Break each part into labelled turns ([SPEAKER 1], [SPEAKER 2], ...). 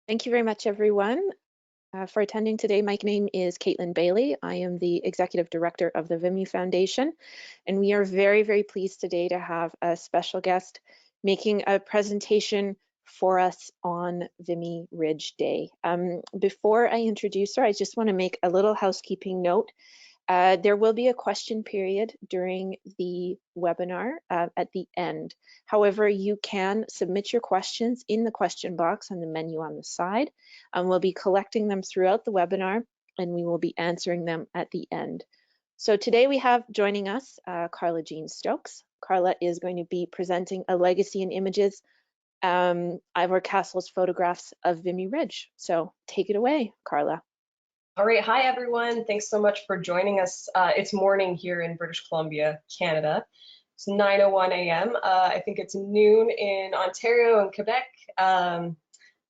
[SPEAKER 1] Thank you very much, everyone, for attending today. My name is Caitlin Bailey. I am the Executive Director of the Vimy Foundation, and we are very, very pleased today to have a special guest making a presentation for us on Vimy Ridge Day. Before I introduce her, I just want to make a little housekeeping note. There will be a question period during the webinar at the end. However, you can submit your questions in the question box on the menu on the side. We'll be collecting them throughout the webinar, and we will be answering them at the end. So today we have joining us Carla-Jean Stokes. Carla is going to be presenting a legacy in images, Ivor Castle's photographs of Vimy Ridge. So take it away, Carla.
[SPEAKER 2] All right, hi everyone. Thanks so much for joining us. It's morning here in British Columbia, Canada. It's 9:01 a.m. I think it's noon in Ontario and Quebec, and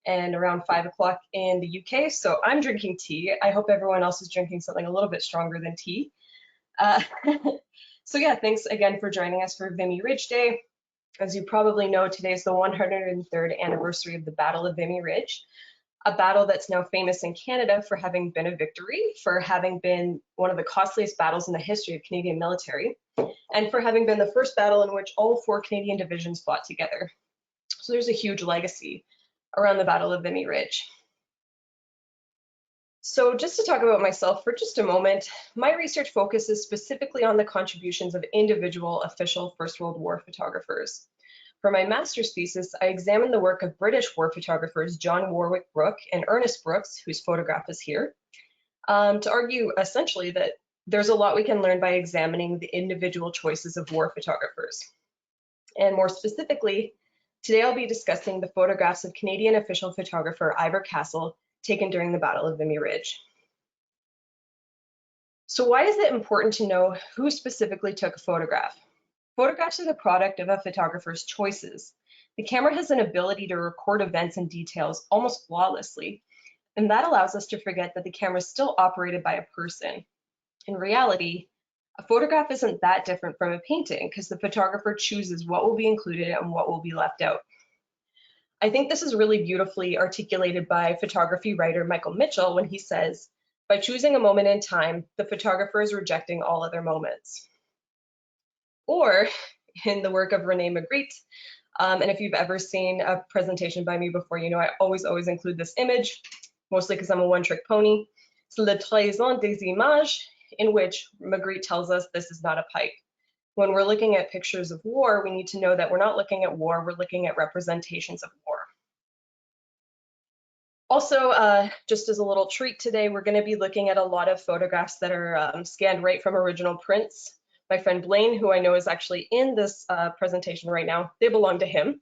[SPEAKER 2] around 5 o'clock in the UK. So I'm drinking tea. I hope everyone else is drinking something a little bit stronger than tea. So yeah, thanks again for joining us for Vimy Ridge Day. As you probably know, today is the 103rd anniversary of the Battle of Vimy Ridge, a battle that's now famous in Canada for having been a victory, for having been one of the costliest battles in the history of Canadian military, and for having been the first battle in which all 4 Canadian divisions fought together. So there's a huge legacy around the Battle of Vimy Ridge. So just to talk about myself for just a moment, my research focuses specifically on the contributions of individual official First World War photographers. For my master's thesis, I examined the work of British war photographers John Warwick Brooke and Ernest Brooks, whose photograph is here, to argue essentially that there's a lot we can learn by examining the individual choices of war photographers. And more specifically, today I'll be discussing the photographs of Canadian official photographer Ivor Castle taken during the Battle of Vimy Ridge. So why is it important to know who specifically took a photograph? Photographs are the product of a photographer's choices. The camera has an ability to record events and details almost flawlessly, and that allows us to forget that the camera is still operated by a person. In reality, a photograph isn't that different from a painting because the photographer chooses what will be included and what will be left out. I think this is really beautifully articulated by photography writer Michael Mitchell when he says, "By choosing a moment in time, the photographer is rejecting all other moments." Or in the work of René Magritte, and if you've ever seen a presentation by me before, you know I always include this image, mostly because I'm a one-trick pony. It's Le Trahison des Images, in which Magritte tells us this is not a pipe. When we're looking at pictures of war, we need to know that we're not looking at war, we're looking at representations of war. Also, just as a little treat today, we're going to be looking at a lot of photographs that are scanned right from original prints. My friend Blaine, who I know is actually in this presentation right now, they belong to him.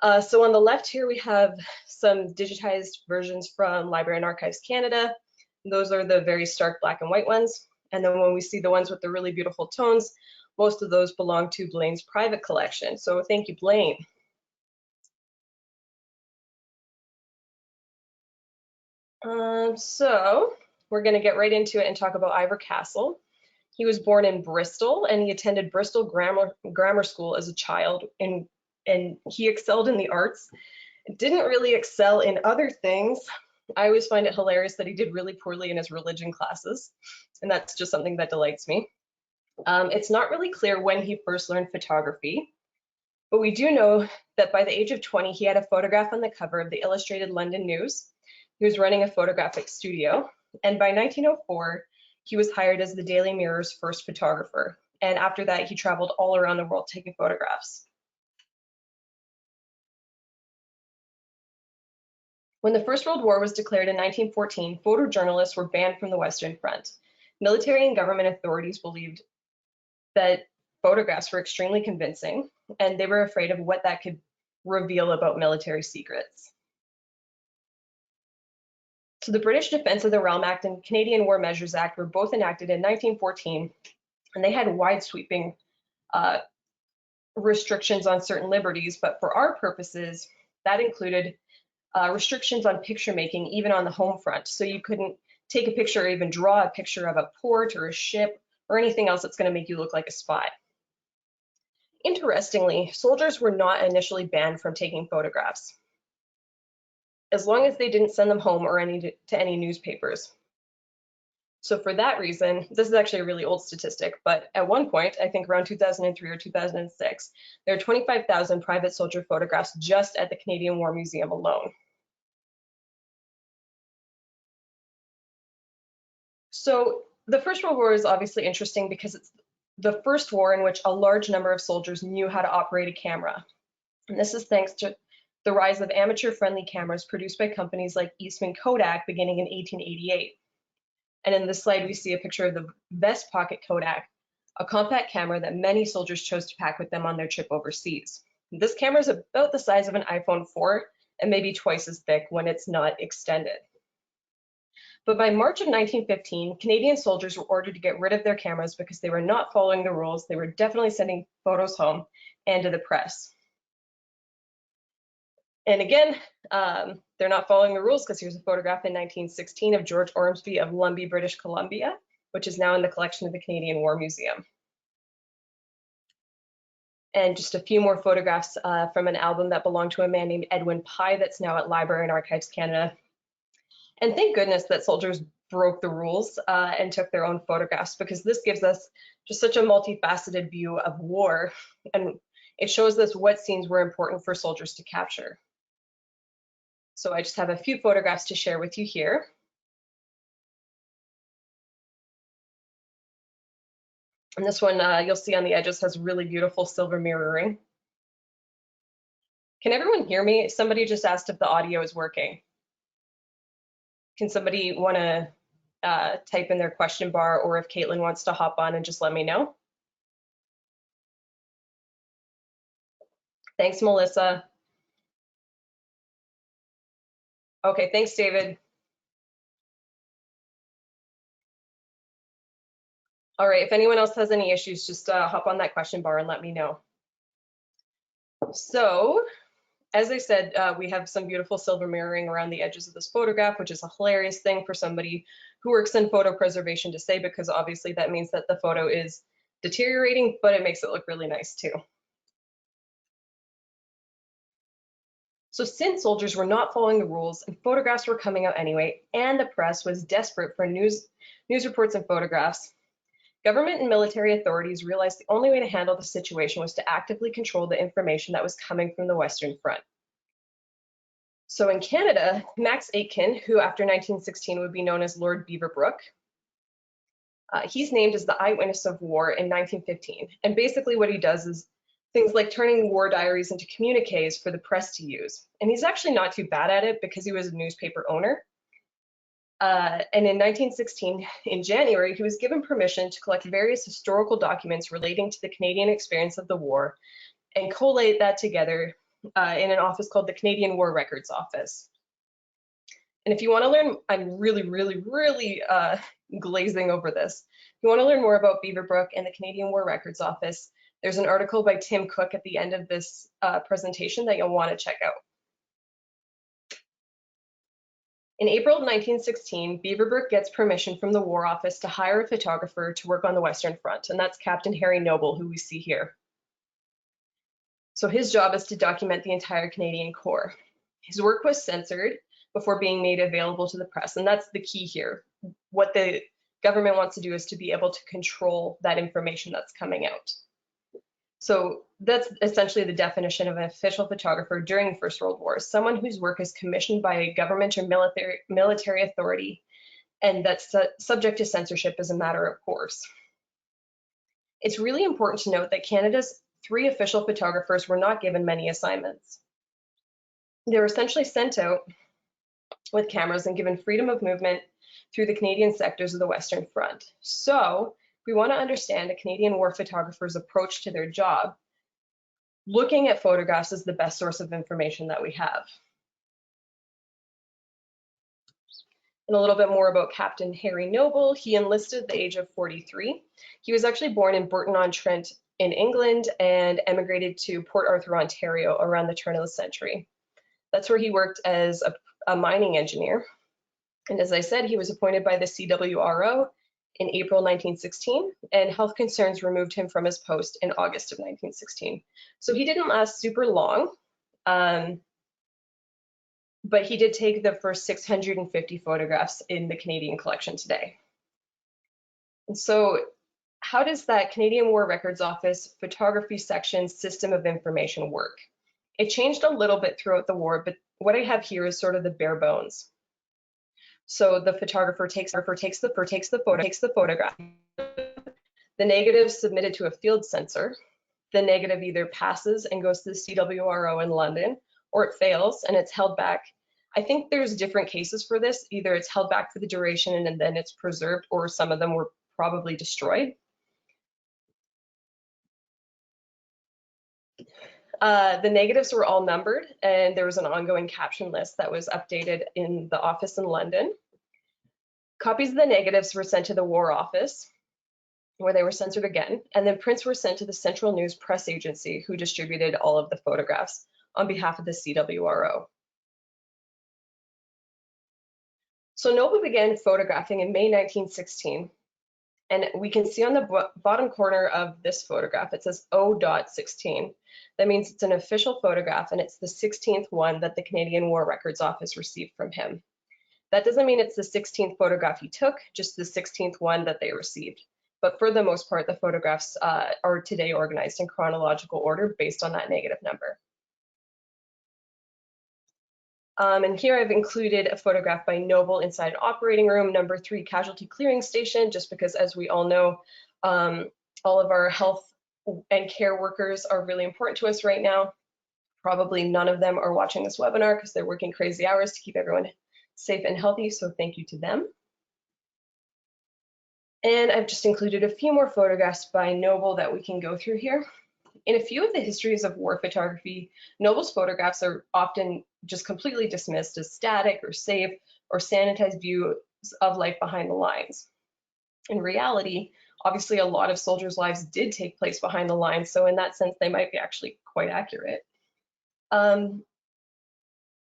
[SPEAKER 2] So on the left here, we have some digitized versions from Library and Archives Canada. Those are the very stark black and white ones. And then when we see the ones with the really beautiful tones, most of those belong to Blaine's private collection. So thank you, Blaine. So we're going to get right into it and talk about Ivor Castle. He was born in Bristol and he attended Bristol Grammar School as a child, and he excelled in the arts. Didn't really excel in other things. I always find it hilarious that he did really poorly in his religion classes, and that's just something that delights me. It's not really clear when he first learned photography, but we do know that by the age of 20, he had a photograph on the cover of the Illustrated London News. He was running a photographic studio, and by 1904, he was hired as the Daily Mirror's first photographer. And after that, he traveled all around the world taking photographs. When the First World War was declared in 1914, photojournalists were banned from the Western Front. Military and government authorities believed that photographs were extremely convincing, and they were afraid of what that could reveal about military secrets. So the British Defence of the Realm Act and Canadian War Measures Act were both enacted in 1914, and they had wide-sweeping restrictions on certain liberties, but for our purposes, that included restrictions on picture making, even on the home front. So you couldn't take a picture or even draw a picture of a port or a ship or anything else that's going to make you look like a spy. Interestingly, soldiers were not initially banned from taking photographs. as long as they didn't send them home or to any newspapers. So for that reason, this is actually a really old statistic, but at one point, I think around 2003 or 2006, there are 25,000 private soldier photographs just at the Canadian War Museum alone. So the First World War is obviously interesting because it's the first war in which a large number of soldiers knew how to operate a camera. And this is thanks to the rise of amateur-friendly cameras produced by companies like Eastman Kodak beginning in 1888. And in this slide, we see a picture of the Vest Pocket Kodak, a compact camera that many soldiers chose to pack with them on their trip overseas. This camera is about the size of an iPhone 4 and maybe twice as thick when it's not extended. But by March of 1915, Canadian soldiers were ordered to get rid of their cameras because they were not following the rules. They were definitely sending photos home and to the press. And again, they're not following the rules because here's a photograph in 1916 of George Ormsby of Lumbee, British Columbia, which is now in the collection of the Canadian War Museum. And just a few more photographs from an album that belonged to a man named Edwin Pye that's now at Library and Archives Canada. And thank goodness that soldiers broke the rules and took their own photographs, because this gives us just such a multifaceted view of war, and it shows us what scenes were important for soldiers to capture. So I just have a few photographs to share with you here. And this one you'll see on the edges has really beautiful silver mirroring. Can everyone hear me? Somebody just asked if the audio is working. Can somebody want to type in their question bar, or if Caitlin wants to hop on and just let me know? Thanks, Melissa. Okay, thanks, David. All right, if anyone else has any issues, just hop on that question bar and let me know. So, as I said, we have some beautiful silver mirroring around the edges of this photograph, which is a hilarious thing for somebody who works in photo preservation to say, because obviously that means that the photo is deteriorating, but it makes it look really nice too. So since soldiers were not following the rules and photographs were coming out anyway, and the press was desperate for news reports and photographs, government and military authorities realized the only way to handle the situation was to actively control the information that was coming from the Western Front. So in Canada, Max Aitken, who after 1916 would be known as Lord Beaverbrook, he's named as the eyewitness of war in 1915. And basically what he does is things like turning war diaries into communiques for the press to use. And he's actually not too bad at it because he was a newspaper owner. And in 1916, in January, he was given permission to collect various historical documents relating to the Canadian experience of the war and collate that together in an office called the Canadian War Records Office. And if you want to learn, I'm really glazing over this. If you want to learn more about Beaverbrook and the Canadian War Records Office, there's an article by Tim Cook at the end of this presentation that you'll want to check out. In April of 1916, Beaverbrook gets permission from the War Office to hire a photographer to work on the Western Front, and that's Captain Harry Knobel, who we see here. So his job is to document the entire Canadian Corps. His work was censored before being made available to the press, and that's the key here. What the government wants to do is to be able to control that information that's coming out. So that's essentially the definition of an official photographer during the First World War, someone whose work is commissioned by a government or military authority, and that's subject to censorship as a matter of course. It's really important to note that Canada's 3 official photographers were not given many assignments. They were essentially sent out with cameras and given freedom of movement through the Canadian sectors of the Western Front. So we want to understand a Canadian war photographer's approach to their job. Looking at photographs is the best source of information that we have. And a little bit more about Captain Harry Knobel. He enlisted at the age of 43. He was actually born in Burton-on-Trent in England and emigrated to Port Arthur, Ontario around the turn of the century. That's where he worked as a mining engineer. And as I said, he was appointed by the CWRO in April 1916, and health concerns removed him from his post in August of 1916. So he didn't last super long, but he did take the first 650 photographs in the Canadian collection today. And so how does that Canadian War Records Office photography section system of information work? It changed a little bit throughout the war, but what I have here is sort of the bare bones. So the photographer takes the photograph. The negative is submitted to a field sensor. The negative either passes and goes to the CWRO in London, or it fails and it's held back. I think there's different cases for this. Either it's held back for the duration and then it's preserved, or some of them were probably destroyed. The negatives were all numbered, and there was an ongoing caption list that was updated in the office in London. Copies of the negatives were sent to the War Office, where they were censored again, and then prints were sent to the Central News Press Agency, who distributed all of the photographs on behalf of the CWRO. So Knobel began photographing in May 1916, and we can see on the bottom corner of this photograph, it says O.16. That means it's an official photograph, and it's the 16th one that the Canadian War Records Office received from him. That doesn't mean it's the 16th photograph he took, just the 16th one that they received. But for the most part, the photographs are today organized in chronological order based on that negative number. And here I've included a photograph by Knobel inside an operating room, number 3 casualty clearing station, just because, as we all know, all of our health and care workers are really important to us right now. Probably none of them are watching this webinar because they're working crazy hours to keep everyone safe and healthy, so thank you to them. And I've just included a few more photographs by Knobel that we can go through here. In a few of the histories of war photography, Knobel's photographs are often just completely dismissed as static or safe or sanitized views of life behind the lines. In reality, obviously a lot of soldiers' lives did take place behind the lines, so in that sense they might be actually quite accurate.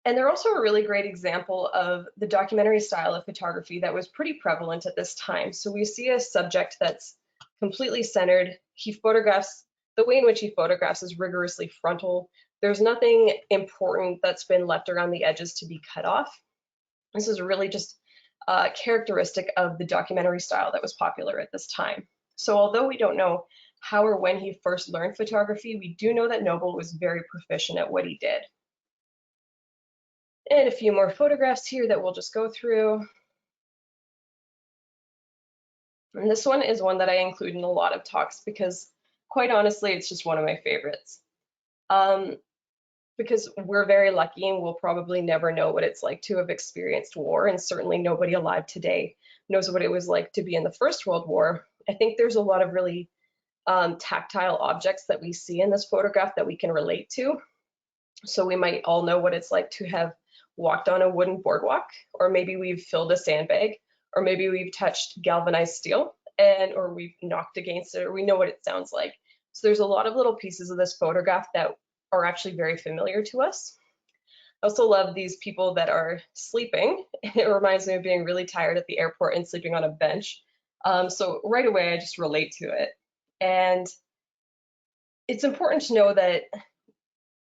[SPEAKER 2] And they're also a really great example of the documentary style of photography that was pretty prevalent at this time. So we see a subject that's completely centered. He photographs, the way in which he photographs is rigorously frontal. There's nothing important that's been left around the edges to be cut off. This is really just characteristic of the documentary style that was popular at this time. So although we don't know how or when he first learned photography, we do know that Knobel was very proficient at what he did. And a few more photographs here that we'll just go through. And this one is one that I include in a lot of talks because, quite honestly, it's just one of my favorites. Because we're very lucky and we'll probably never know what it's like to have experienced war, and certainly nobody alive today knows what it was like to be in the First World War. I think there's a lot of really tactile objects that we see in this photograph that we can relate to. So we might all know what it's like to have walked on a wooden boardwalk, or maybe we've filled a sandbag, or maybe we've touched galvanized steel, or we've knocked against it, or we know what it sounds like. So there's a lot of little pieces of this photograph that are actually very familiar to us. I also love these people that are sleeping. It reminds me of being really tired at the airport and sleeping on a bench. So right away, I just relate to it. And it's important to know that,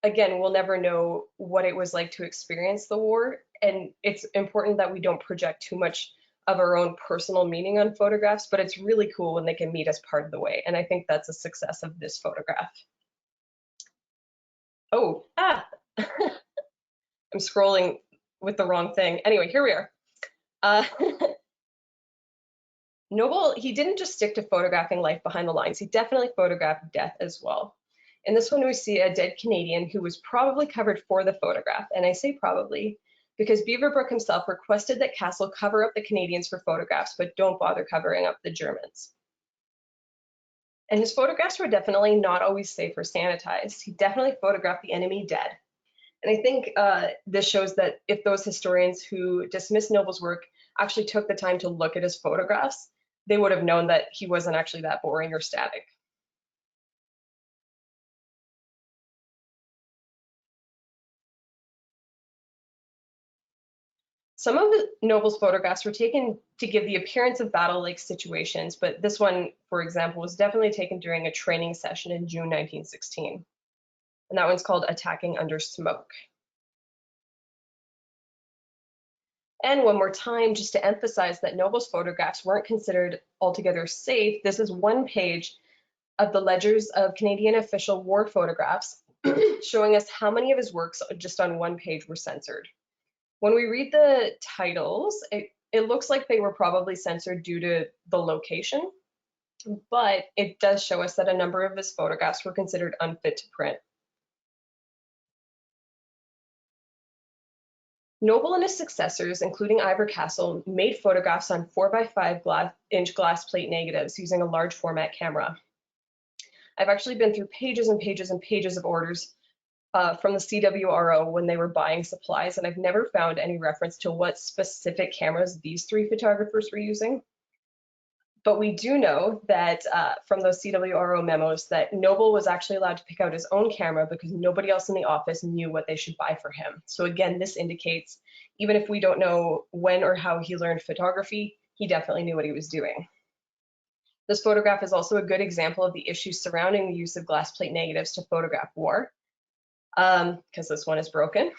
[SPEAKER 2] again, we'll never know what it was like to experience the war. And it's important that we don't project too much of our own personal meaning on photographs, but it's really cool when they can meet us part of the way. And I think that's a success of this photograph. Oh, I'm scrolling with the wrong thing. Anyway, here we are. Knobel, he didn't just stick to photographing life behind the lines. He definitely photographed death as well. In this one, we see a dead Canadian who was probably covered for the photograph. And I say probably because Beaverbrook himself requested that Castle cover up the Canadians for photographs, but don't bother covering up the Germans. And his photographs were definitely not always safe or sanitized. He definitely photographed the enemy dead. And I think this shows that if those historians who dismissed Knobel's work actually took the time to look at his photographs, they would have known that he wasn't actually that boring or static. Some of Knobel's photographs were taken to give the appearance of battle-like situations, but this one, for example, was definitely taken during a training session in June 1916. And that one's called Attacking Under Smoke. And one more time, just to emphasize that Knobel's photographs weren't considered altogether safe, this is one page of the ledgers of Canadian official war photographs, showing us how many of his works just on one page were censored. When we read the titles, it looks like they were probably censored due to the location, but it does show us that a number of his photographs were considered unfit to print. Knobel and his successors, including Ivor Castle, made photographs on 4x5-inch glass plate negatives using a large format camera. I've actually been through pages and pages and pages of orders from the CWRO when they were buying supplies, and I've never found any reference to what specific cameras these three photographers were using. But we do know that from those CWRO memos that Knobel was actually allowed to pick out his own camera because nobody else in the office knew what they should buy for him. So again, this indicates, even if we don't know when or how he learned photography, he definitely knew what he was doing. This photograph is also a good example of the issues surrounding the use of glass plate negatives to photograph war, because this one is broken.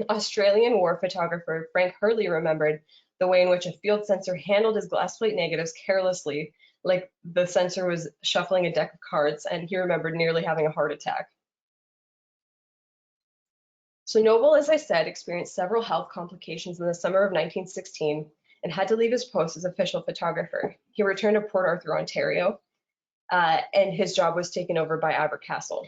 [SPEAKER 2] Australian war photographer Frank Hurley remembered the way in which a field sensor handled his glass plate negatives carelessly, like the sensor was shuffling a deck of cards, and he remembered nearly having a heart attack. So Knobel, as I said, experienced several health complications in the summer of 1916 and had to leave his post as official photographer. He returned to Port Arthur, Ontario, and his job was taken over by Ivor Castle.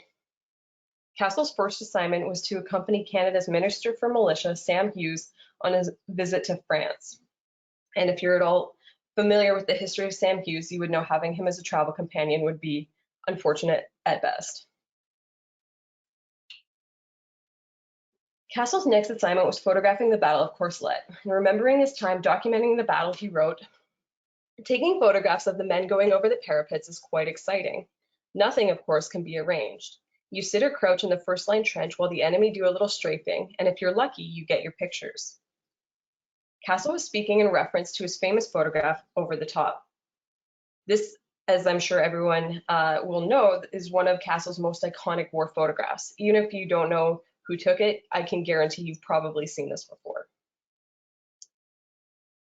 [SPEAKER 2] Castle's first assignment was to accompany Canada's Minister for Militia, Sam Hughes, on his visit to France. And if you're at all familiar with the history of Sam Hughes, you would know having him as a travel companion would be unfortunate at best. Castle's next assignment was photographing the Battle of Courcelette. And remembering his time documenting the battle, he wrote, "Taking photographs of the men going over the parapets is quite exciting. Nothing, of course, can be arranged. You sit or crouch in the first line trench while the enemy do a little strafing, and if you're lucky, you get your pictures." Castle was speaking in reference to his famous photograph, Over the Top. This, as I'm sure everyone will know, is one of Castle's most iconic war photographs. Even if you don't know who took it, I can guarantee you've probably seen this before.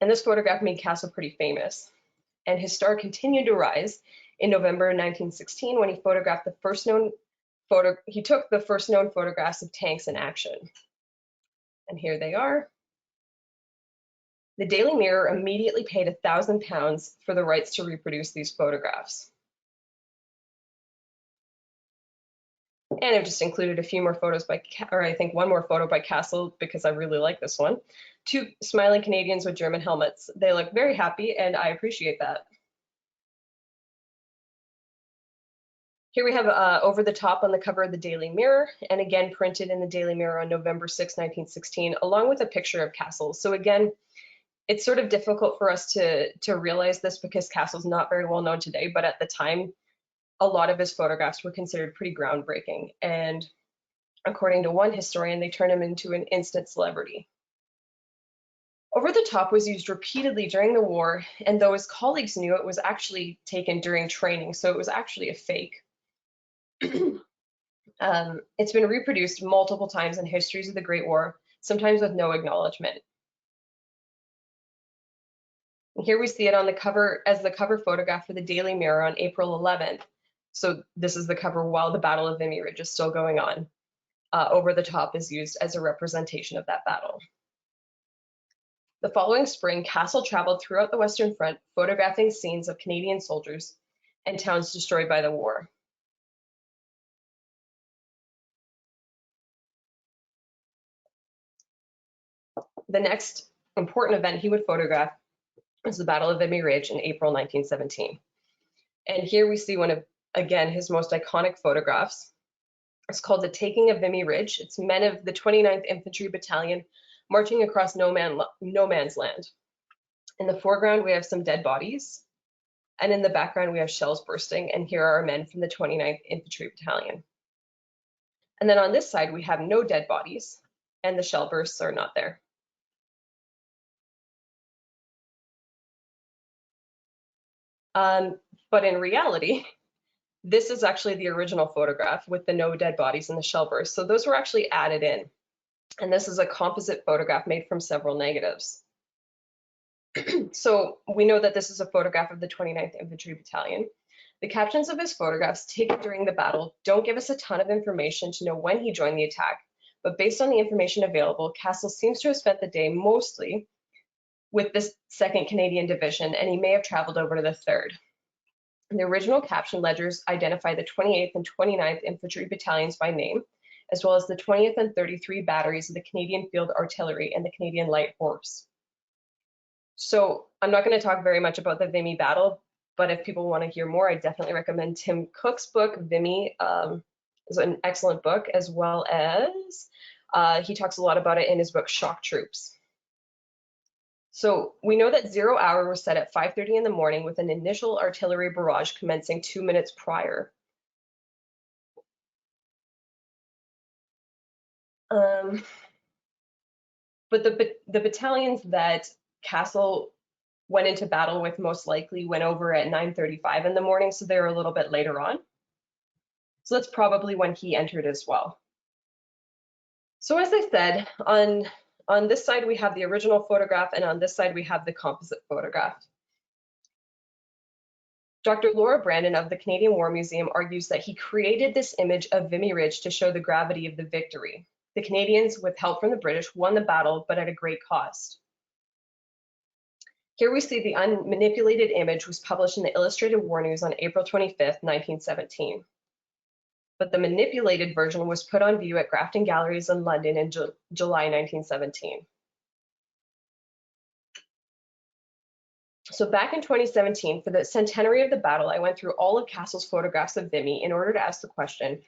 [SPEAKER 2] And this photograph made Castle pretty famous. And his star continued to rise in November 1916 when he photographed the first known he took the first known photographs of tanks in action. And here they are. The Daily Mirror immediately paid £1,000 for the rights to reproduce these photographs. And I've just included a few more photos by, or I think one more photo by Castle because I really like this one. Two smiling Canadians with German helmets. They look very happy and I appreciate that. Here we have Over the Top on the cover of the Daily Mirror, and again printed in the Daily Mirror on November 6, 1916, along with a picture of Castle. So again, it's sort of difficult for us to realize this because Castle's not very well known today, but at the time, a lot of his photographs were considered pretty groundbreaking. And according to one historian, they turned him into an instant celebrity. Over the Top was used repeatedly during the war, and though his colleagues knew, it was actually taken during training, so it was actually a fake. It's been reproduced multiple times in histories of the Great War, sometimes with no acknowledgement. And here we see it on the cover as the cover photograph for the Daily Mirror on April 11th. So this is the cover while the Battle of Vimy Ridge is still going on. Over the Top is used as a representation of that battle. The following spring, Castle traveled throughout the Western Front, photographing scenes of Canadian soldiers and towns destroyed by the war. The next important event he would photograph was the Battle of Vimy Ridge in April 1917. And here we see one of, again, his most iconic photographs. It's called The Taking of Vimy Ridge. It's men of the 29th Infantry Battalion marching across no man's land. In the foreground, we have some dead bodies. And in the background, we have shells bursting. And here are our men from the 29th Infantry Battalion. And then on this side, we have no dead bodies, and the shell bursts are not there. But in reality, this is actually the original photograph with the no dead bodies and the shell burst. So those were actually added in. And this is a composite photograph made from several negatives. So we know that this is a photograph of the 29th Infantry Battalion. The captions of his photographs taken during the battle don't give us a ton of information to know when he joined the attack, but based on the information available, Castle seems to have spent the day mostly with the 2nd Canadian Division, and he may have traveled over to the 3rd. The original caption ledgers identify the 28th and 29th Infantry Battalions by name, as well as the 20th and 33 batteries of the Canadian Field Artillery and the Canadian Light Horse. So I'm not going to talk very much about the Vimy battle, but if people want to hear more, I definitely recommend Tim Cook's book, Vimy, is an excellent book, as well as he talks a lot about it in his book, Shock Troops. So we know that 0 hour was set at 5:30 in the morning with an initial artillery barrage commencing 2 minutes prior. But the battalions that Castle went into battle with most likely went over at 9:35 in the morning, so they were a little bit later on. So that's probably when he entered as well. So as I said, on this side we have the original photograph, and on this side we have the composite photograph. Dr. Laura Brandon of the Canadian War Museum argues that he created this image of Vimy Ridge to show the gravity of the victory. The Canadians, with help from the British, won the battle, but at a great cost. Here we see the unmanipulated image was published in the Illustrated War News on April 25th, 1917. But the manipulated version was put on view at Grafton Galleries in London in July 1917. So back in 2017, for the centenary of the battle, I went through all of Castle's photographs of Vimy in order to ask the question,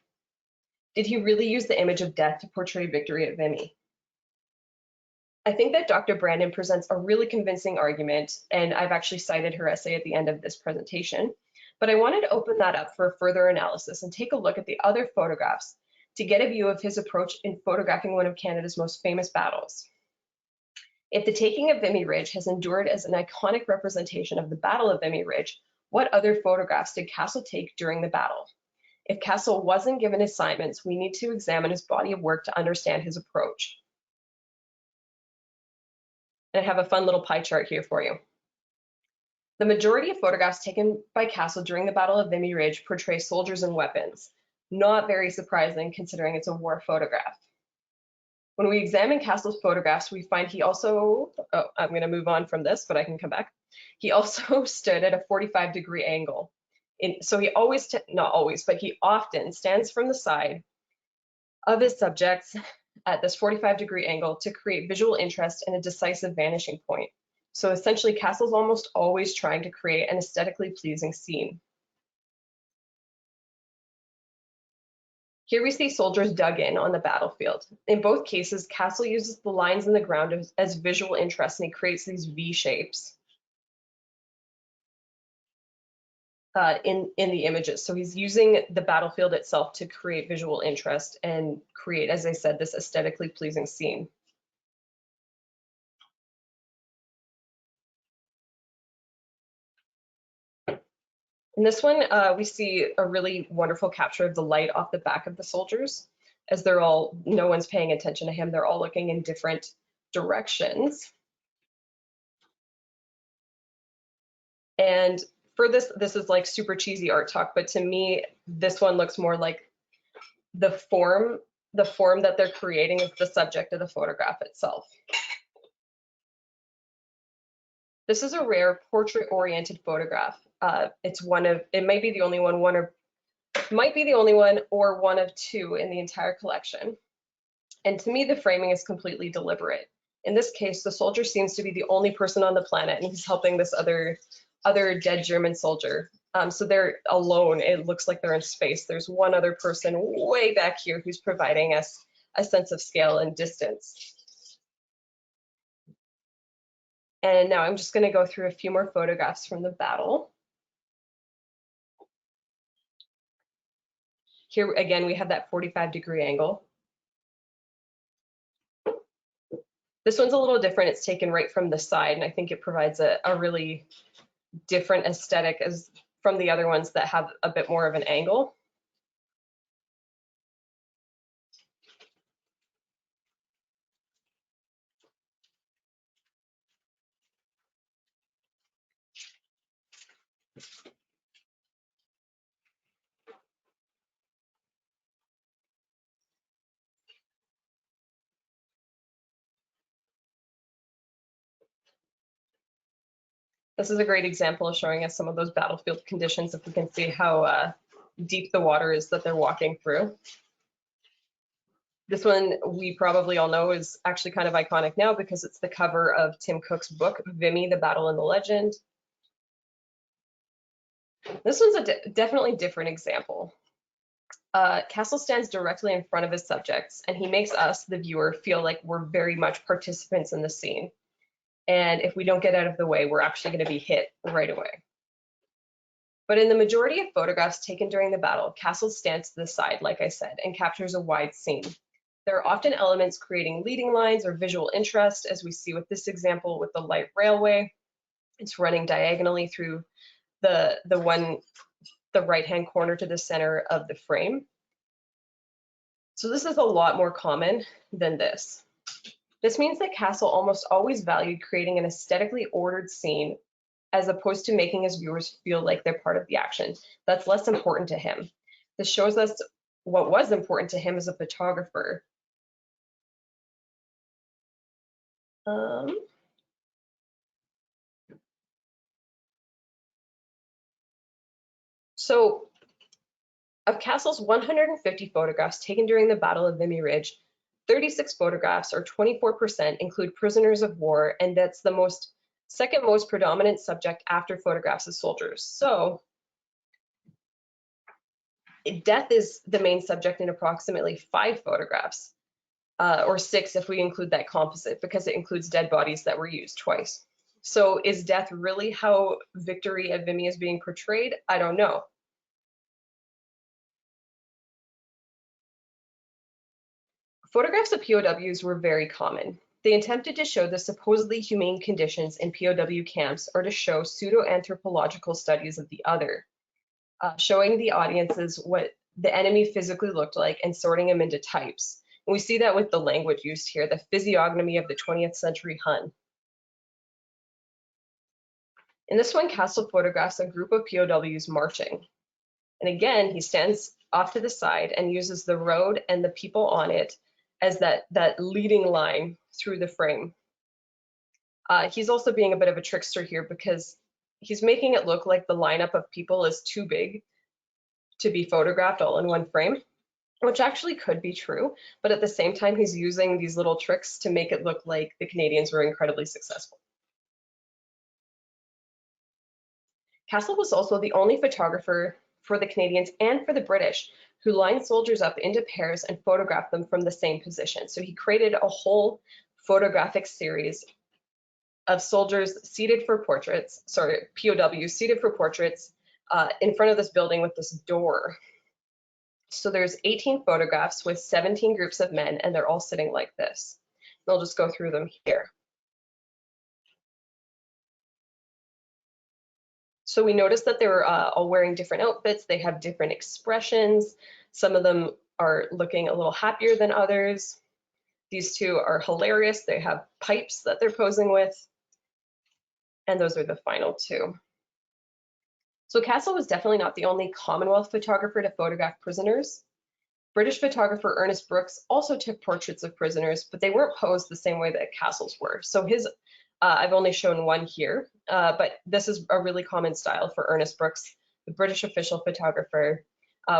[SPEAKER 2] did he really use the image of death to portray victory at Vimy? I think that Dr. Brandon presents a really convincing argument, and I've actually cited her essay at the end of this presentation, but I wanted to open that up for further analysis and take a look at the other photographs to get a view of his approach in photographing one of Canada's most famous battles. If the taking of Vimy Ridge has endured as an iconic representation of the Battle of Vimy Ridge, what other photographs did Castle take during the battle? If Castle wasn't given assignments, we need to examine his body of work to understand his approach. And I have a fun little pie chart here for you. The majority of photographs taken by Castle during the Battle of Vimy Ridge portray soldiers and weapons. Not very surprising considering it's a war photograph. When we examine Castle's photographs, we find he also, I'm going to move on from this, but I can come back. He also stood at a 45-degree angle. So he always, not always, but he often stands from the side of his subjects at this 45-degree angle to create visual interest and a decisive vanishing point. So essentially, Castle's almost always trying to create an aesthetically pleasing scene. Here we see soldiers dug in on the battlefield. In both cases, Castle uses the lines in the ground as visual interest, and he creates these V shapes in the images. So he's using the battlefield itself to create visual interest and create, as I said, this aesthetically pleasing scene. In this one, we see a really wonderful capture of the light off the back of the soldiers, as they're all, no one's paying attention to him. They're all looking in different directions. And for this is like super cheesy art talk, but to me, this one looks more like the form that they're creating is the subject of the photograph itself. This is a rare portrait-oriented photograph. It's one of, it might be the only one, might be the only one or one of two in the entire collection. And to me, the framing is completely deliberate. In this case, the soldier seems to be the only person on the planet, and he's helping this other dead German soldier. So they're alone. It looks like they're in space. There's one other person way back here who's providing us a sense of scale and distance. And now I'm just going to go through a few more photographs from the battle. Here again, we have that 45-degree angle. This one's a little different. It's taken right from the side, and I think it provides a really different aesthetic as from the other ones that have a bit more of an angle. This is a great example of showing us some of those battlefield conditions, if we can see how deep the water is that they're walking through. This one we probably all know is actually kind of iconic now because it's the cover of Tim Cook's book, Vimy, the Battle and the Legend. This one's a definitely different example. Castle stands directly in front of his subjects, and he makes us, the viewer, feel like we're very much participants in the scene. And if we don't get out of the way, we're actually going to be hit right away. But in the majority of photographs taken during the battle, Castle stands to the side, like I said, and captures a wide scene. There are often elements creating leading lines or visual interest, as we see with this example with the light railway. It's running diagonally through the right-hand corner to the center of the frame. So this is a lot more common than this. This means that Castle almost always valued creating an aesthetically ordered scene as opposed to making his viewers feel like they're part of the action. That's less important to him. This shows us what was important to him as a photographer. So of Castle's 150 photographs taken during the Battle of Vimy Ridge, 36 photographs, or 24%, include prisoners of war, and that's the second most predominant subject after photographs of soldiers. So death is the main subject in approximately 5 photographs, or 6 if we include that composite, because it includes dead bodies that were used twice. So is death really how victory at Vimy is being portrayed? I don't know. Photographs of POWs were very common. They attempted to show the supposedly humane conditions in POW camps or to show pseudo-anthropological studies of the other, showing the audiences what the enemy physically looked like and sorting them into types. And we see that with the language used here, the physiognomy of the 20th century Hun. In this one, Castle photographs a group of POWs marching. And again, he stands off to the side and uses the road and the people on it as that leading line through the frame. He's also being a bit of a trickster here because he's making it look like the lineup of people is too big to be photographed all in one frame, which actually could be true, but at the same time, he's using these little tricks to make it look like the Canadians were incredibly successful. Castle was also the only photographer for the Canadians and for the British who lined soldiers up into pairs and photographed them from the same position. So he created a whole photographic series of soldiers seated for portraits, POWs seated for portraits in front of this building with this door. So there's 18 photographs with 17 groups of men, and they're all sitting like this. I'll just go through them here. So we noticed that they were all wearing different outfits. They have different expressions. Some of them are looking a little happier than others. These two are hilarious. They have pipes that they're posing with. And those are the final two. So Castle was definitely not the only Commonwealth photographer to photograph prisoners. British photographer Ernest Brooks also took portraits of prisoners, but they weren't posed the same way that Castle's were. So his I've only shown one here, but this is a really common style for Ernest Brooks, the British official photographer,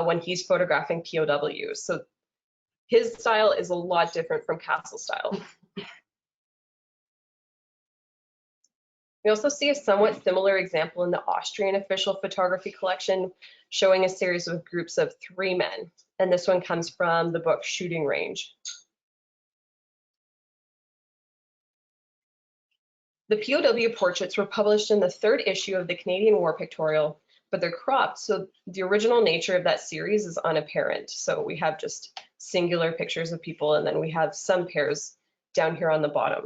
[SPEAKER 2] when he's photographing POWs. So his style is a lot different from Castle's style. We also see a somewhat similar example in the Austrian official photography collection, showing a series of groups of 3 men. And this one comes from the book Shooting Range. The POW portraits were published in the 3rd issue of the Canadian War Pictorial, but they're cropped, so the original nature of that series is unapparent. So we have just singular pictures of people, and then we have some pairs down here on the bottom.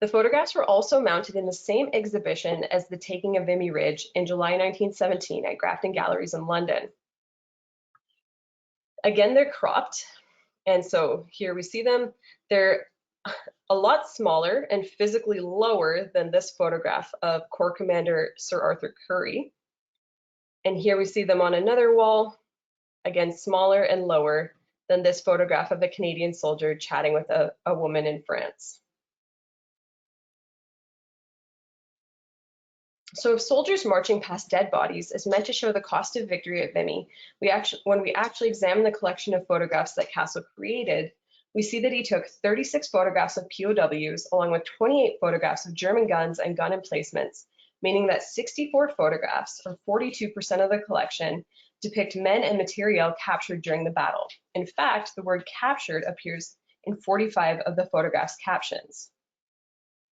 [SPEAKER 2] The photographs were also mounted in the same exhibition as the taking of Vimy Ridge in July 1917 at Grafton Galleries in London. Again, they're cropped, and so here we see them. They're a lot smaller and physically lower than this photograph of Corps Commander Sir Arthur Currie. And here we see them on another wall, again, smaller and lower than this photograph of a Canadian soldier chatting with a woman in France. So if soldiers marching past dead bodies is meant to show the cost of victory at Vimy, when we actually examine the collection of photographs that Castle created, we see that he took 36 photographs of POWs along with 28 photographs of German guns and gun emplacements, meaning that 64 photographs, or 42% of the collection, depict men and materiel captured during the battle. In fact, the word captured appears in 45 of the photographs' captions.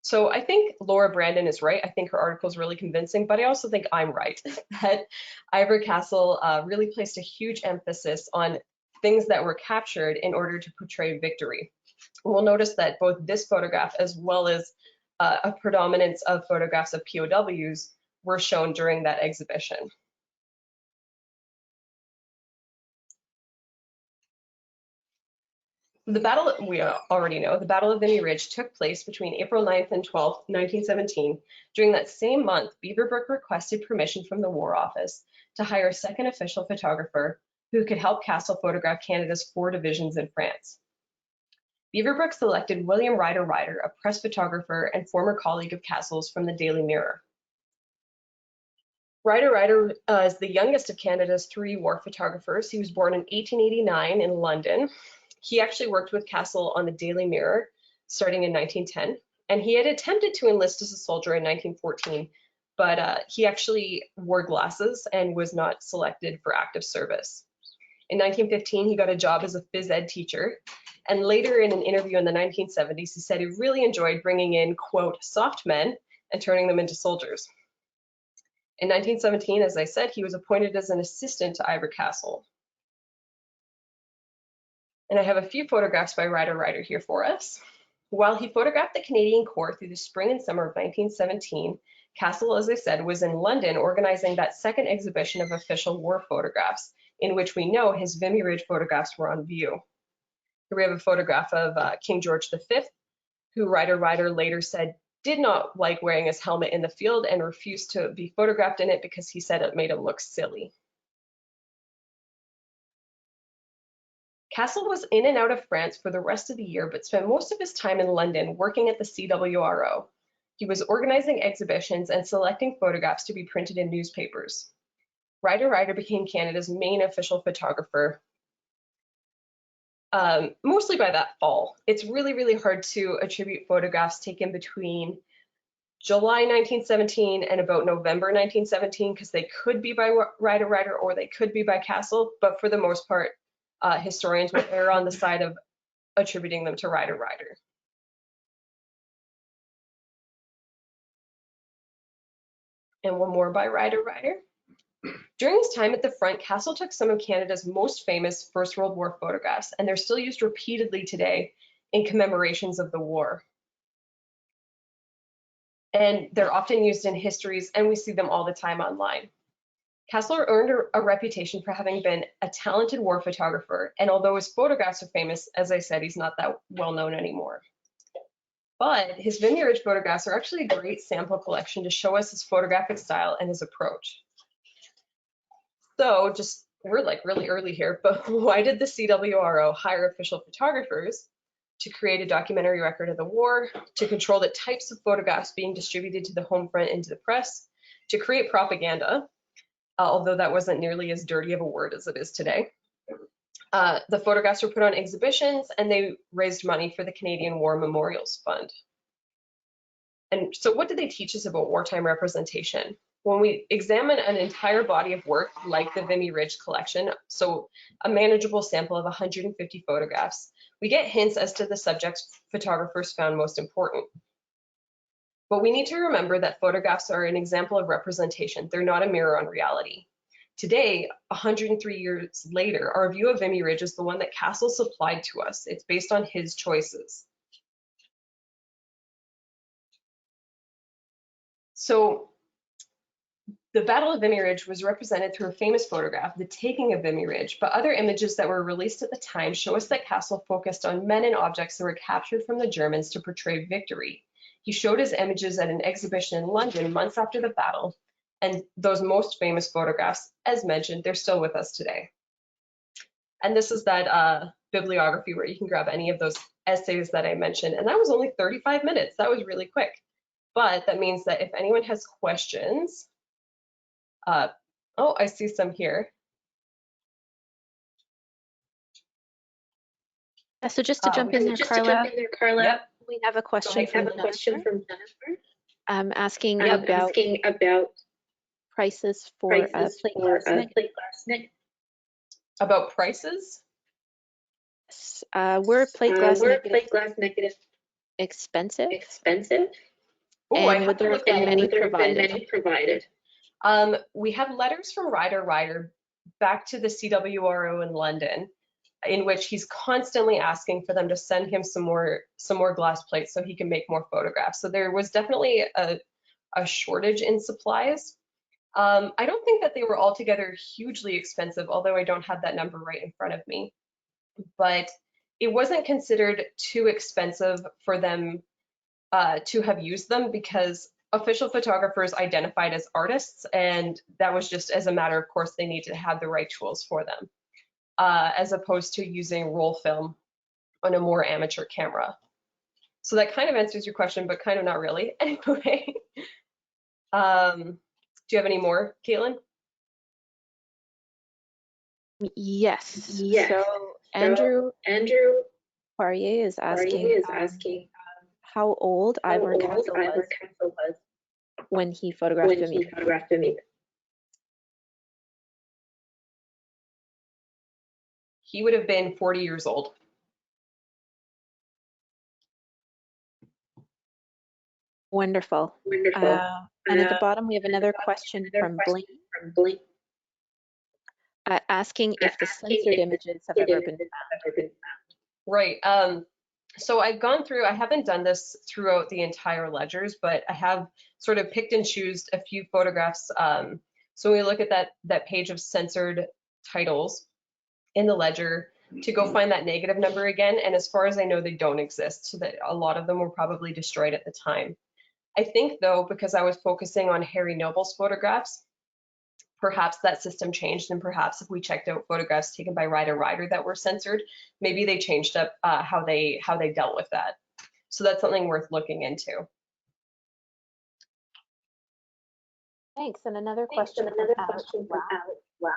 [SPEAKER 2] So I think Laura Brandon is right. I think her article is really convincing, but I also think I'm right that Ivor Castle really placed a huge emphasis on things that were captured in order to portray victory. We'll notice that both this photograph as well as a predominance of photographs of POWs were shown during that exhibition. The battle, we already know, the Battle of Vimy Ridge took place between April 9th and 12th, 1917. During that same month, Beaverbrook requested permission from the War Office to hire a second official photographer who could help Castle photograph Canada's 4 divisions in France. Beaverbrook selected William Ryder, a press photographer and former colleague of Castle's from the Daily Mirror. Ryder is the youngest of Canada's 3 war photographers. He was born in 1889 in London. He actually worked with Castle on the Daily Mirror starting in 1910, and he had attempted to enlist as a soldier in 1914, but he actually wore glasses and was not selected for active service. In 1915, he got a job as a phys ed teacher, and later in an interview in the 1970s, he said he really enjoyed bringing in, quote, soft men and turning them into soldiers. In 1917, as I said, he was appointed as an assistant to Ivor Castle. And I have a few photographs by Ryder here for us. While he photographed the Canadian Corps through the spring and summer of 1917, Castle, as I said, was in London organizing that second exhibition of official war photographs, in which we know his Vimy Ridge photographs were on view. Here we have a photograph of King George V, who Ryder later said did not like wearing his helmet in the field and refused to be photographed in it because he said it made him look silly. Castle was in and out of France for the rest of the year, but spent most of his time in London working at the CWRO. He was organizing exhibitions and selecting photographs to be printed in newspapers. Ryder became Canada's main official photographer, mostly by that fall. It's really hard to attribute photographs taken between July 1917 and about November 1917 because they could be by Ryder or they could be by Castle, but for the most part, historians will err on the side of attributing them to Ryder. And one more by Ryder. During his time at the front, Castle took some of Canada's most famous First World War photographs, and they're still used repeatedly today in commemorations of the war. And they're often used in histories, and we see them all the time online. Castle earned a reputation for having been a talented war photographer, and although his photographs are famous, as I said, he's not that well known anymore. But his Vimy Ridge photographs are actually a great sample collection to show us his photographic style and his approach. So we're like really early here, but why did the CWRO hire official photographers? To create a documentary record of the war, to control the types of photographs being distributed to the home front and to the press, to create propaganda, although that wasn't nearly as dirty of a word as it is today. The photographs were put on exhibitions and they raised money for the Canadian War Memorials Fund. And so what did they teach us about wartime representation? When we examine an entire body of work like the Vimy Ridge collection, so a manageable sample of 150 photographs, we get hints as to the subjects photographers found most important. But we need to remember that photographs are an example of representation. They're not a mirror on reality. Today, 103 years later, our view of Vimy Ridge is the one that Castle supplied to us. It's based on his choices. So the Battle of Vimy Ridge was represented through a famous photograph, the taking of Vimy Ridge, but other images that were released at the time show us that Castle focused on men and objects that were captured from the Germans to portray victory. He showed his images at an exhibition in London months after the battle, and those most famous photographs, as mentioned, they're still with us today. And this is that bibliography where you can grab any of those essays that I mentioned, and that was only 35 minutes. That was really quick. But that means that if anyone has questions, oh, I see some here.
[SPEAKER 1] So just to jump in there, Carla,
[SPEAKER 2] Yep.
[SPEAKER 1] we have a question from Jennifer. Asking about prices for plate glass negative.
[SPEAKER 2] About prices?
[SPEAKER 1] Were plate glass negative expensive?
[SPEAKER 2] Oh,
[SPEAKER 1] And would there have been many provided?
[SPEAKER 2] We have letters from Ryder back to the CWRO in London, in which he's constantly asking for them to send him some more glass plates so he can make more photographs. So there was definitely a shortage in supplies. I don't think that they were altogether hugely expensive, although I don't have that number right in front of me. But it wasn't considered too expensive for them to have used them because official photographers identified as artists, and that was just as a matter of course they need to have the right tools for them, as opposed to using roll film on a more amateur camera. So that kind of answers your question, but kind of not really. Anyway, do you have any more, Caitlin?
[SPEAKER 1] Yes. So Andrew Poirier is asking how old Ivor Castle was when he photographed Vimy.
[SPEAKER 2] He would have been 40 years old.
[SPEAKER 1] Wonderful. And at the bottom, we have another question from Blaine. Asking if the censored images have ever been found.
[SPEAKER 2] Right. So I've gone through, I haven't done this throughout the entire ledgers, but I have sort of picked and choosed a few photographs. So when we look at that page of censored titles in the ledger to go find that negative number again. And as far as I know, they don't exist. So that a lot of them were probably destroyed at the time. I think though, because I was focusing on Harry Knobel's photographs, perhaps that system changed, and perhaps if we checked out photographs taken by Ryder that were censored, maybe they changed up how they dealt with that. So that's something worth looking into.
[SPEAKER 1] Thanks. And another question from Alex. Wow.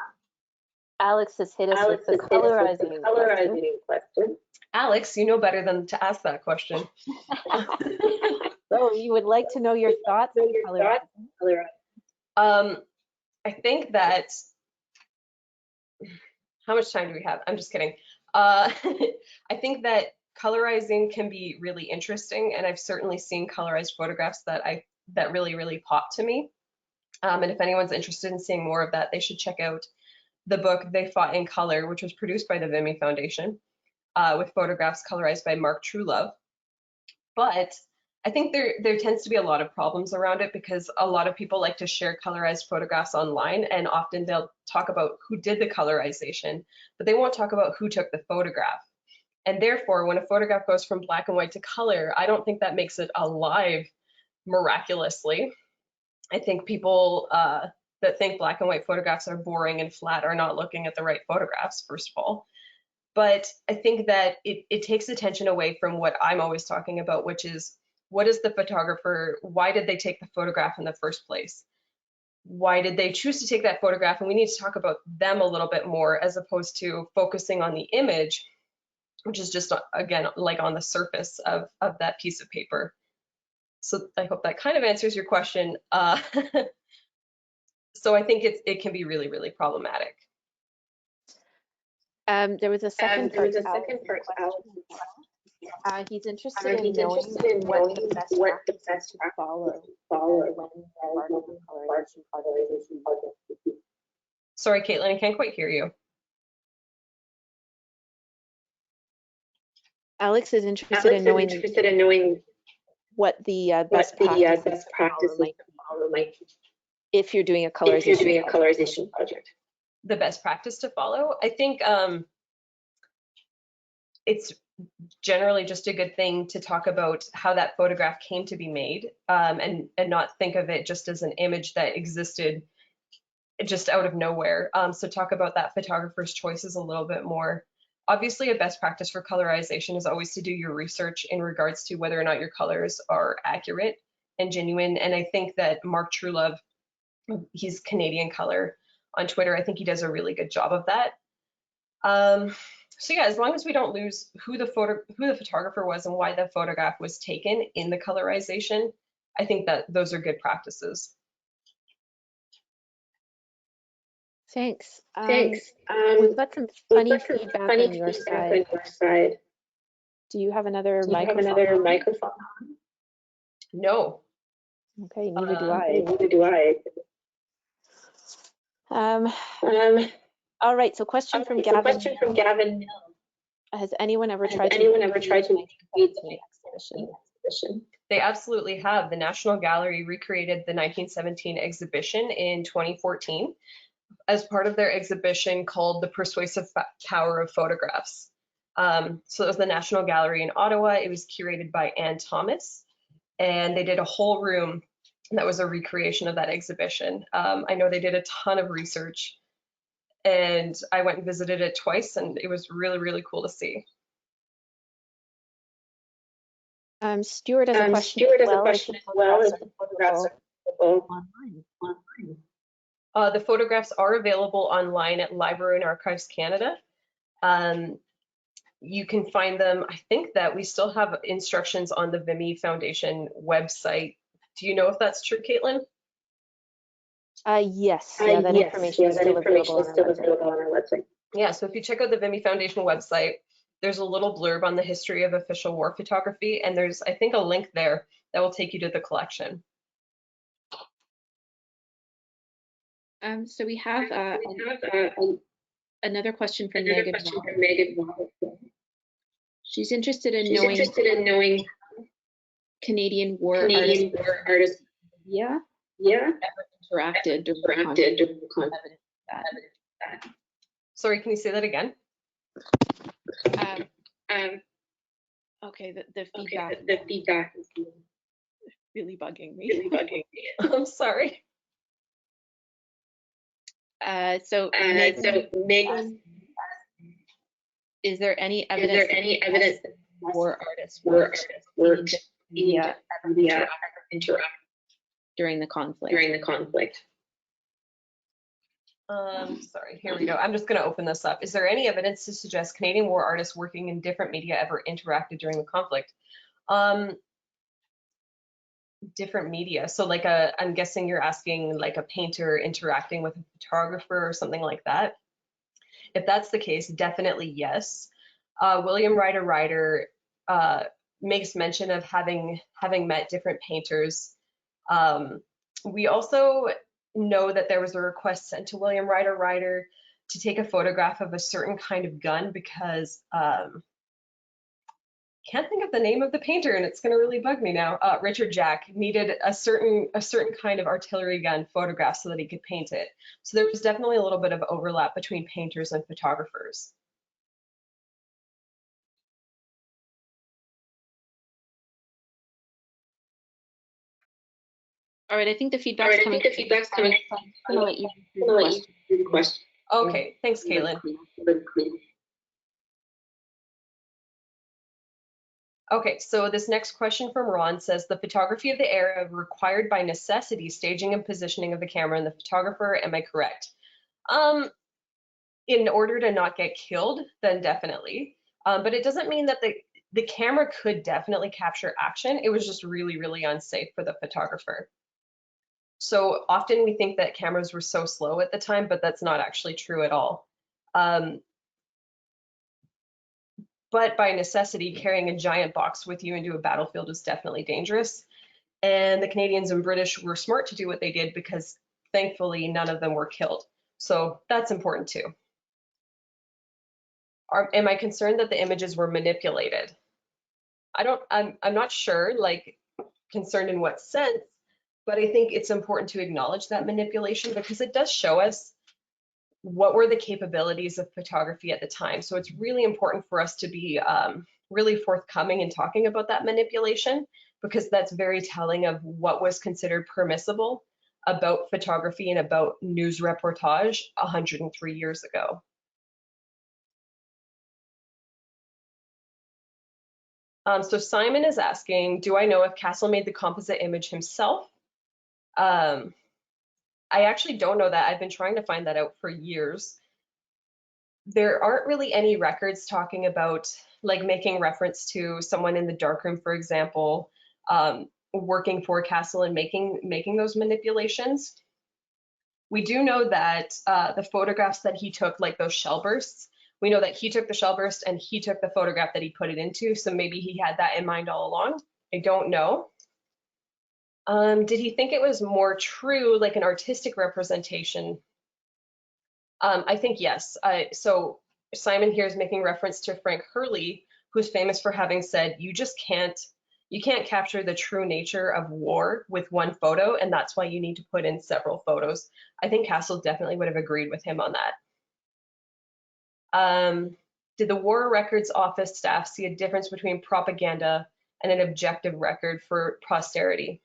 [SPEAKER 1] Alex has hit us with the colorizing question.
[SPEAKER 2] Alex, you know better than to ask that question.
[SPEAKER 1] So you would like to know your thoughts on colorizing?
[SPEAKER 2] I think that, how much time do we have? I'm just kidding. I think that colorizing can be really interesting, and I've certainly seen colorized photographs that really pop to me. And if anyone's interested in seeing more of that, they should check out the book They Fought in Color, which was produced by the Vimy Foundation, with photographs colorized by Mark Truelove. But I think there tends to be a lot of problems around it because a lot of people like to share colorized photographs online, and often they'll talk about who did the colorization, but they won't talk about who took the photograph. And therefore, when a photograph goes from black and white to color, I don't think that makes it alive miraculously. I think people that think black and white photographs are boring and flat are not looking at the right photographs, first of all. But I think that it takes attention away from what I'm always talking about, which is, what is the photographer, why did they take the photograph in the first place? Why did they choose to take that photograph? And we need to talk about them a little bit more, as opposed to focusing on the image, which is just, again, like on the surface of that piece of paper. So I hope that kind of answers your question. So I think it can be really problematic.
[SPEAKER 1] There was a second part. He's interested in knowing what the best practice to follow when colorization project.
[SPEAKER 2] Sorry, Caitlin, I can't quite hear you.
[SPEAKER 1] Alex is interested in knowing what the best practices to follow might be if you're doing a colorization project.
[SPEAKER 2] The best practice to follow? I think it's generally just a good thing to talk about how that photograph came to be made, and not think of it just as an image that existed just out of nowhere. So talk about that photographer's choices a little bit more. Obviously, a best practice for colorization is always to do your research in regards to whether or not your colors are accurate. and genuine. And I think that Mark Truelove, he's Canadian Color on Twitter, I think he does a really good job of that. So yeah, as long as we don't lose who the photographer was and why the photograph was taken in the colorization, I think that those are good practices.
[SPEAKER 1] Thanks.
[SPEAKER 2] Thanks.
[SPEAKER 1] We've got some funny feedback on your side. Do you have another microphone?
[SPEAKER 2] No.
[SPEAKER 1] Okay, neither do I.
[SPEAKER 2] Neither do I.
[SPEAKER 1] All right, so question from Gavin. Has anyone ever tried to recreate the 1917 exhibition?
[SPEAKER 2] They absolutely have. The National Gallery recreated the 1917 exhibition in 2014 as part of their exhibition called The Persuasive Power of Photographs. So it was the National Gallery in Ottawa. It was curated by Anne Thomas, and they did a whole room that was a recreation of that exhibition. I know they did a ton of research, and I went and visited it twice, and it was really, really cool to see.
[SPEAKER 1] Stuart has a question as well as the photographs are online.
[SPEAKER 2] The photographs are available online at Library and Archives Canada. You can find them. I think that we still have instructions on the Vimy Foundation website. Do you know if that's true, Caitlin?
[SPEAKER 1] Yes, yeah, that information is still available on our website.
[SPEAKER 2] Yeah, so if you check out the Vimy Foundation website, there's a little blurb on the history of official war photography, and there's, I think, a link there that will take you to the collection.
[SPEAKER 1] So we have another question from Megan. She's interested in knowing Canadian war artists. Yeah. Interacted during the conflict.
[SPEAKER 2] Sorry, can you say that again?
[SPEAKER 1] Okay, the feedback is really bugging me.
[SPEAKER 2] I'm sorry.
[SPEAKER 1] So Megan, is there any evidence that war artists worked in media interact during the conflict?
[SPEAKER 2] Sorry, here we go. I'm just going to open this up. Is there any evidence to suggest Canadian war artists working in different media ever interacted during the conflict? Different media. So like I'm guessing you're asking like a painter interacting with a photographer or something like that. If that's the case, definitely yes. William Ryder makes mention of having met different painters. We also know that there was a request sent to William Ryder to take a photograph of a certain kind of gun because can't think of the name of the painter, and it's going to really bug me now. Richard Jack needed a certain kind of artillery gun photograph so that he could paint it. So there was definitely a little bit of overlap between painters and photographers.
[SPEAKER 1] All right, I think the feedback's coming. I'm going to let you do the question.
[SPEAKER 2] Okay, thanks, Caitlin. Okay, so this next question from Ron says, the photography of the era required by necessity staging and positioning of the camera and the photographer, am I correct? In order to not get killed, then definitely. But it doesn't mean that the camera could definitely capture action. It was just really, really unsafe for the photographer. So often we think that cameras were so slow at the time, but that's not actually true at all. But by necessity, carrying a giant box with you into a battlefield is definitely dangerous. And the Canadians and British were smart to do what they did because thankfully none of them were killed. So that's important too. Am I concerned that the images were manipulated? I'm not sure, like concerned in what sense, but I think it's important to acknowledge that manipulation because it does show us what were the capabilities of photography at the time. So it's really important for us to be really forthcoming in talking about that manipulation because that's very telling of what was considered permissible about photography and about news reportage 103 years ago. So Simon is asking, do I know if Castle made the composite image himself? I actually don't know that. I've been trying to find that out for years. There aren't really any records talking about like making reference to someone in the darkroom, for example, working for Castle and making those manipulations. We do know that the photographs that he took, like those shell bursts, we know that he took the shell burst and he took the photograph that he put it into. So maybe he had that in mind all along. I don't know. Did he think it was more true, like an artistic representation? I think yes. So Simon here is making reference to Frank Hurley, who's famous for having said, you can't capture the true nature of war with one photo, and that's why you need to put in several photos. I think Castle definitely would have agreed with him on that. Did the War Records Office staff see a difference between propaganda and an objective record for posterity?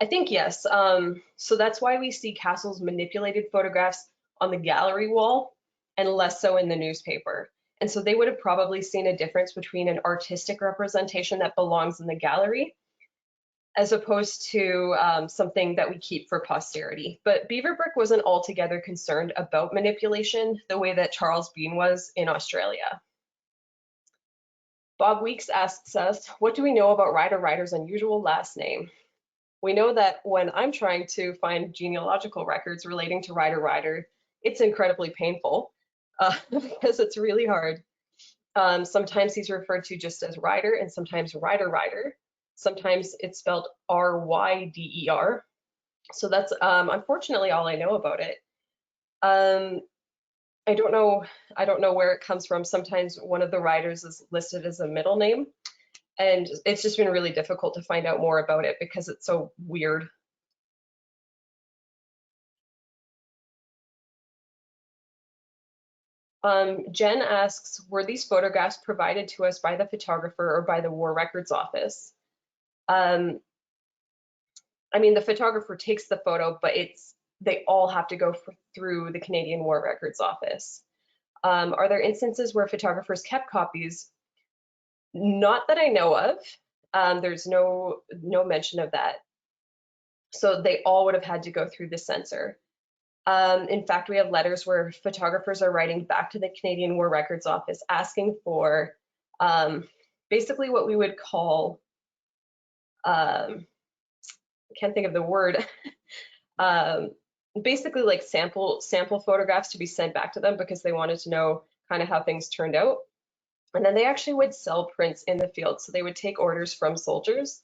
[SPEAKER 2] I think yes. So that's why we see Castle's manipulated photographs on the gallery wall and less so in the newspaper. And so they would have probably seen a difference between an artistic representation that belongs in the gallery as opposed to something that we keep for posterity. But Beaverbrook wasn't altogether concerned about manipulation the way that Charles Bean was in Australia. Bob Weeks asks us, what do we know about Ryder Ryder's unusual last name? We know that when I'm trying to find genealogical records relating to Ryder Ryder, it's incredibly painful because it's really hard. Sometimes he's referred to just as Ryder and sometimes Ryder Ryder. Sometimes it's spelled R-Y-D-E-R. So that's unfortunately all I know about it. I don't know where it comes from. Sometimes one of the Ryders is listed as a middle name. And it's just been really difficult to find out more about it because it's so weird. Jen asks, were these photographs provided to us by the photographer or by the War Records Office? I mean, the photographer takes the photo, but they all have to go through the Canadian War Records Office. Are there instances where photographers kept copies? Not that I know of. There's no mention of that. So they all would have had to go through the censor. In fact, we have letters where photographers are writing back to the Canadian War Records Office asking for basically what we would call, I can't think of the word, basically like sample photographs to be sent back to them because they wanted to know kind of how things turned out. And then they actually would sell prints in the field. So they would take orders from soldiers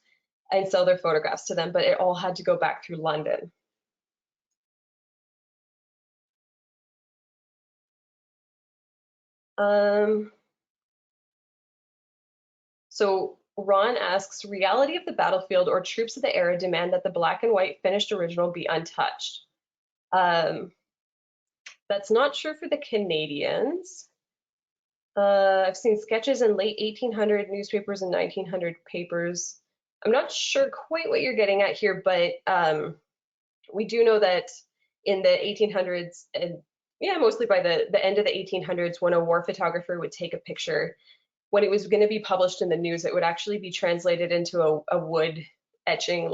[SPEAKER 2] and sell their photographs to them, but it all had to go back through London. So Ron asks, reality of the battlefield or troops of the era demand that the black and white finished original be untouched. That's not true for the Canadians. I've seen sketches in late 1800 newspapers and 1900 papers. I'm not sure quite what you're getting at here, but we do know that in the 1800s, and yeah, mostly by the end of the 1800s, when a war photographer would take a picture, when it was going to be published in the news, it would actually be translated into a wood etching,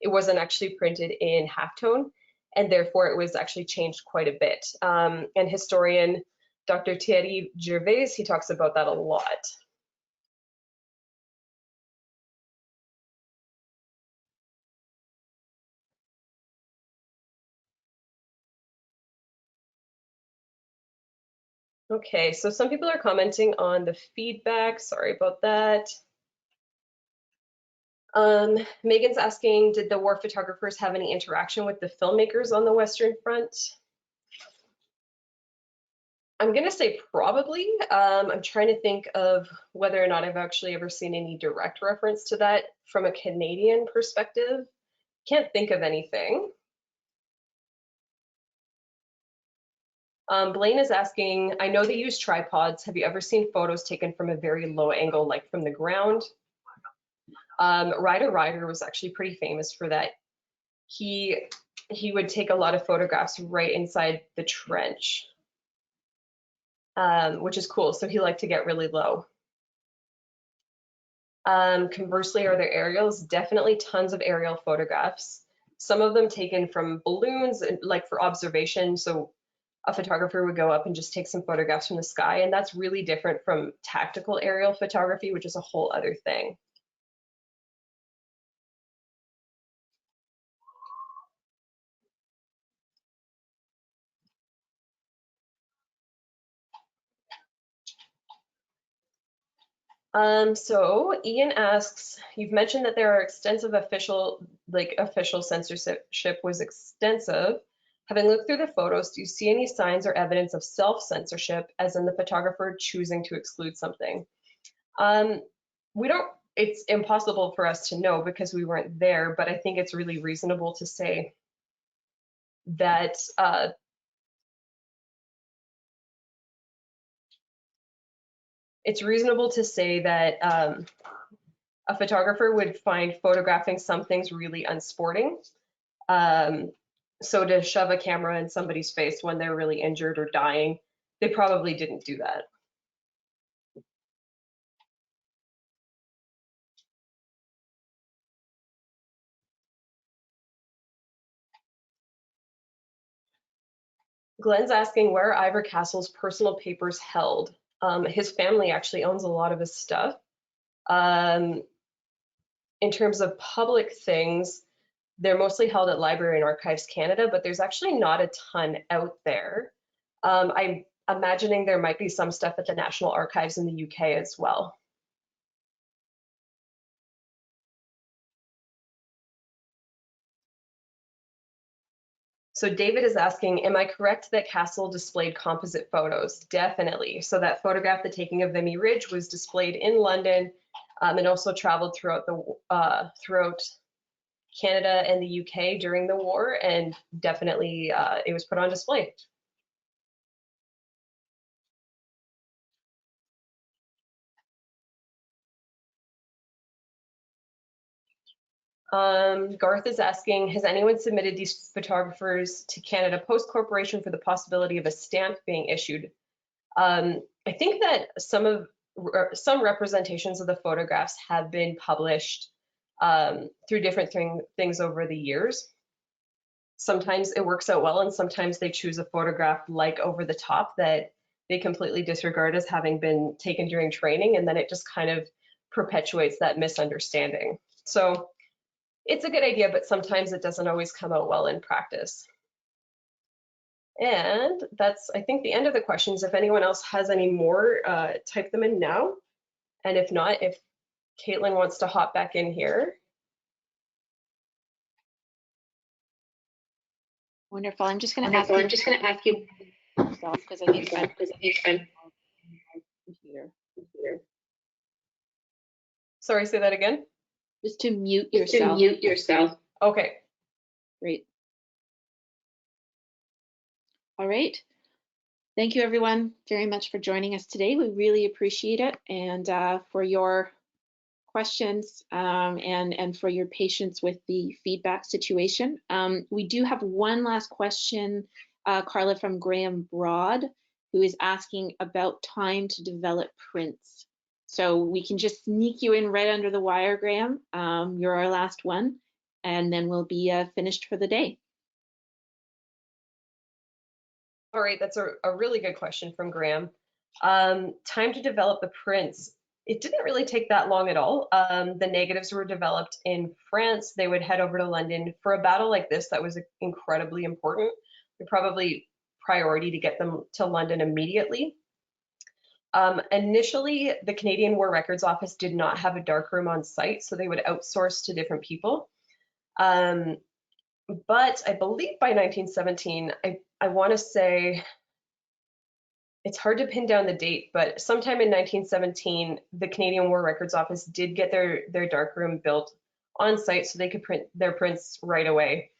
[SPEAKER 2] it wasn't actually printed in halftone, and therefore it was actually changed quite a bit. And historian Dr. Thierry Gervais, he talks about that a lot. Okay, so some people are commenting on the feedback. Sorry about that. Megan's asking, did the war photographers have any interaction with the filmmakers on the Western Front? I'm gonna say probably. I'm trying to think of whether or not I've actually ever seen any direct reference to that from a Canadian perspective. Can't think of anything. Blaine is asking, I know they use tripods. Have you ever seen photos taken from a very low angle, like from the ground? Ryder Ryder was actually pretty famous for that. He would take a lot of photographs right inside the trench, which is cool. So he liked to get really low. Conversely, are there aerials? Definitely tons of aerial photographs. Some of them taken from balloons, like for observation. So a photographer would go up and just take some photographs from the sky, and that's really different from tactical aerial photography, which is a whole other thing. So Ian asks, you've mentioned that there are extensive official censorship was extensive. Having looked through the photos, do you see any signs or evidence of self-censorship, as in the photographer choosing to exclude something? We don't, it's impossible for us to know because we weren't there, but I think it's really reasonable to say that a photographer would find photographing some things really unsporting. So to shove a camera in somebody's face when they're really injured or dying, they probably didn't do that. Glenn's asking where are Ivor Castle's personal papers held. His family actually owns a lot of his stuff. In terms of public things, they're mostly held at Library and Archives Canada, but there's actually not a ton out there. I'm imagining there might be some stuff at the National Archives in the UK as well. So David is asking, am I correct that Castle displayed composite photos? Definitely. So that photograph, the taking of Vimy Ridge, was displayed in London and also traveled throughout Canada and the UK during the war, and definitely it was put on display. Garth is asking, has anyone submitted these photographers to Canada Post Corporation for the possibility of a stamp being issued? I think that some representations of the photographs have been published through different things over the years. Sometimes it works out well, and sometimes they choose a photograph like Over the Top that they completely disregard as having been taken during training, and then it just kind of perpetuates that misunderstanding. So it's a good idea, but sometimes it doesn't always come out well in practice. And that's, I think, the end of the questions. If anyone else has any more, type them in now. And if not, if Caitlin wants to hop back in here.
[SPEAKER 1] Wonderful. I'm just going to ask you because I think I'm here.
[SPEAKER 2] Sorry, say that again.
[SPEAKER 1] Just to mute yourself.
[SPEAKER 2] Okay.
[SPEAKER 1] Great. All right. Thank you, everyone, very much for joining us today. We really appreciate it, and for your questions and for your patience with the feedback situation. We do have one last question, Carla, from Graham Broad, who is asking about time to develop prints. So we can just sneak you in right under the wire, Graham. You're our last one, and then we'll be finished for the day.
[SPEAKER 2] All right, that's a really good question from Graham. Time to develop the prints. It didn't really take that long at all. The negatives were developed in France. They would head over to London. For a battle like this that was incredibly important, probably priority to get them to London immediately. Initially, the Canadian War Records Office did not have a darkroom on site, so they would outsource to different people. But I believe by 1917, I want to say, it's hard to pin down the date, but sometime in 1917, the Canadian War Records Office did get their darkroom built on site so they could print their prints right away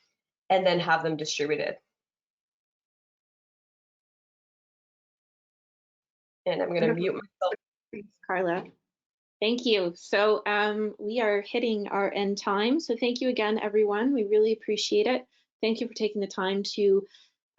[SPEAKER 2] and then have them distributed. And I'm going to mute myself.
[SPEAKER 1] Thanks, Carla. Thank you. So we are hitting our end time. So thank you again, everyone. We really appreciate it. Thank you for taking the time to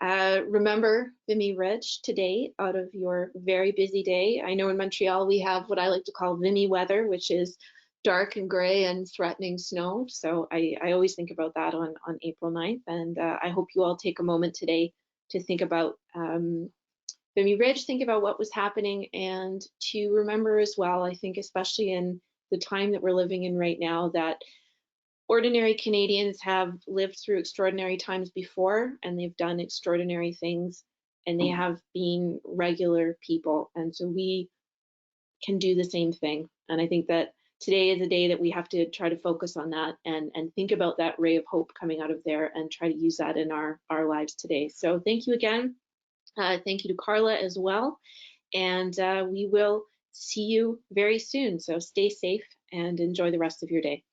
[SPEAKER 1] remember Vimy Ridge today out of your very busy day. I know in Montreal we have what I like to call Vimy weather, which is dark and gray and threatening snow. So I always think about that on April 9th. And I hope you all take a moment today to think about Vimy Ridge, think about what was happening, and to remember as well, I think especially in the time that we're living in right now, that ordinary Canadians have lived through extraordinary times before, and they've done extraordinary things, and they have been regular people. And so we can do the same thing. And I think that today is a day that we have to try to focus on that and think about that ray of hope coming out of there and try to use that in our lives today. So thank you again. Thank you to Carla as well. And we will see you very soon. So stay safe and enjoy the rest of your day.